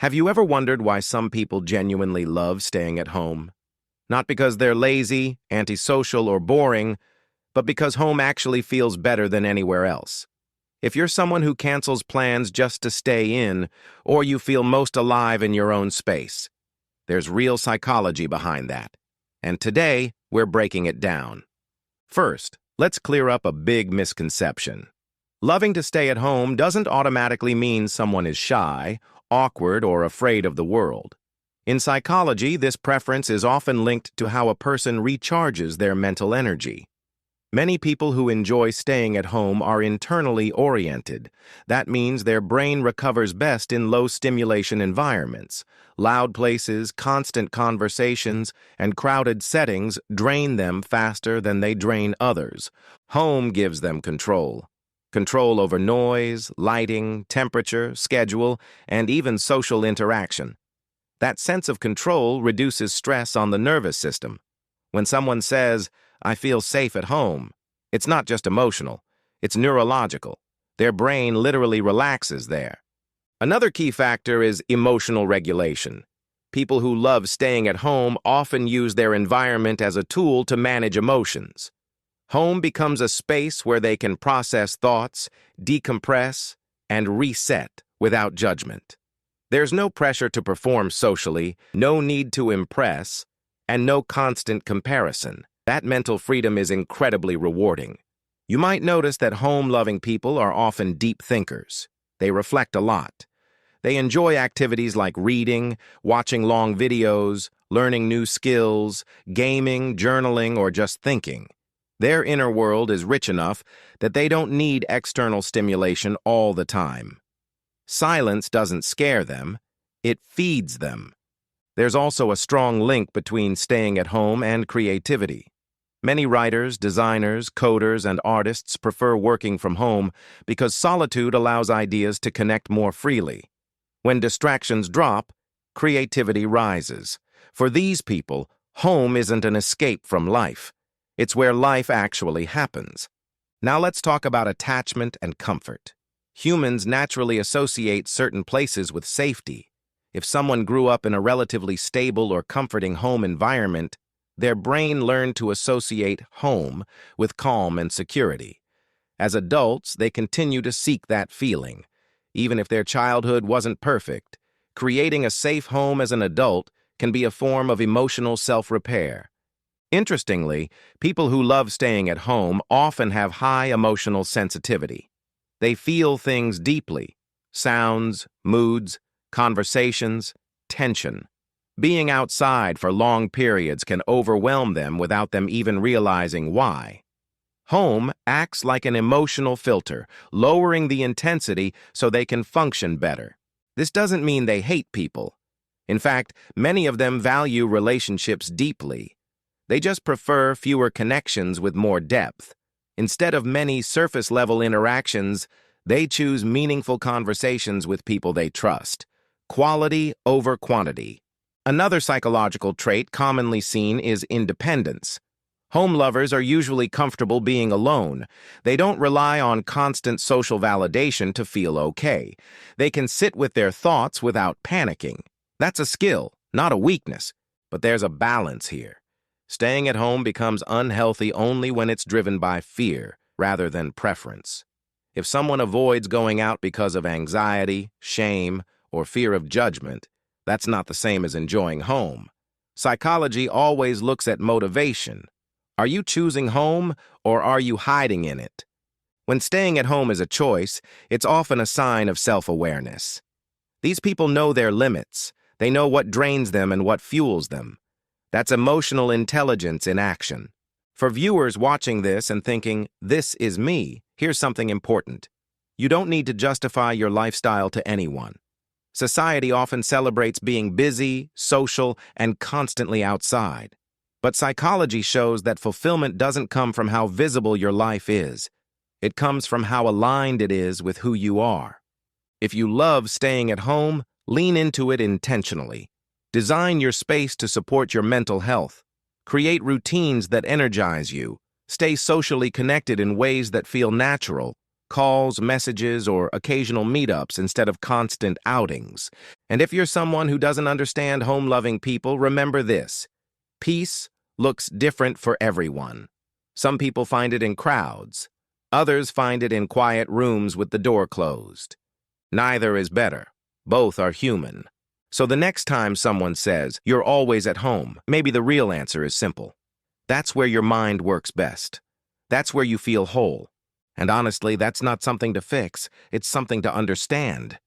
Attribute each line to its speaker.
Speaker 1: Have you ever wondered why some people genuinely love staying at home? Not because they're lazy, antisocial, or boring, but because home actually feels better than anywhere else. If you're someone who cancels plans just to stay in, or you feel most alive in your own space, there's real psychology behind that. And today, we're breaking it down. First, let's clear up a big misconception. Loving to stay at home doesn't automatically mean someone is shy, awkward, or afraid of the world. In psychology, this preference is often linked to how a person recharges their mental energy. Many people who enjoy staying at home are internally oriented. That means their brain recovers best in low-stimulation environments. Loud places, constant conversations, and crowded settings drain them faster than they drain others. Home gives them control. Control over noise, lighting, temperature, schedule, and even social interaction. That sense of control reduces stress on the nervous system. When someone says, "I feel safe at home," it's not just emotional, it's neurological. Their brain literally relaxes there. Another key factor is emotional regulation. People who love staying at home often use their environment as a tool to manage emotions. Home becomes a space where they can process thoughts, decompress, and reset without judgment. There's no pressure to perform socially, no need to impress, and no constant comparison. That mental freedom is incredibly rewarding. You might notice that home-loving people are often deep thinkers. They reflect a lot. They enjoy activities like reading, watching long videos, learning new skills, gaming, journaling, or just thinking. Their inner world is rich enough that they don't need external stimulation all the time. Silence doesn't scare them, it feeds them. There's also a strong link between staying at home and creativity. Many writers, designers, coders, and artists prefer working from home because solitude allows ideas to connect more freely. When distractions drop, creativity rises. For these people, home isn't an escape from life. It's where life actually happens. Now let's talk about attachment and comfort. Humans naturally associate certain places with safety. If someone grew up in a relatively stable or comforting home environment, their brain learned to associate home with calm and security. As adults, they continue to seek that feeling. Even if their childhood wasn't perfect, creating a safe home as an adult can be a form of emotional self-repair. Interestingly, people who love staying at home often have high emotional sensitivity. They feel things deeply: sounds, moods, conversations, tension. Being outside for long periods can overwhelm them without them even realizing why. Home acts like an emotional filter, lowering the intensity so they can function better. This doesn't mean they hate people. In fact, many of them value relationships deeply. They just prefer fewer connections with more depth. Instead of many surface-level interactions, they choose meaningful conversations with people they trust. Quality over quantity. Another psychological trait commonly seen is independence. Home lovers are usually comfortable being alone. They don't rely on constant social validation to feel okay. They can sit with their thoughts without panicking. That's a skill, not a weakness. But there's a balance here. Staying at home becomes unhealthy only when it's driven by fear rather than preference. If someone avoids going out because of anxiety, shame, or fear of judgment, that's not the same as enjoying home. Psychology always looks at motivation. Are you choosing home, or are you hiding in it? When staying at home is a choice, it's often a sign of self-awareness. These people know their limits. They know what drains them and what fuels them. That's emotional intelligence in action. For viewers watching this and thinking, "This is me," here's something important. You don't need to justify your lifestyle to anyone. Society often celebrates being busy, social, and constantly outside. But psychology shows that fulfillment doesn't come from how visible your life is. It comes from how aligned it is with who you are. If you love staying at home, lean into it intentionally. Design your space to support your mental health. Create routines that energize you. Stay socially connected in ways that feel natural. calls, messages, or occasional meetups instead of constant outings. And if you're someone who doesn't understand home-loving people, remember this. Peace looks different for everyone. Some people find it in crowds. Others find it in quiet rooms with the door closed. Neither is better. Both are human. So the next time someone says, "You're always at home," maybe the real answer is simple. That's where your mind works best. That's where you feel whole. And honestly, that's not something to fix. It's something to understand.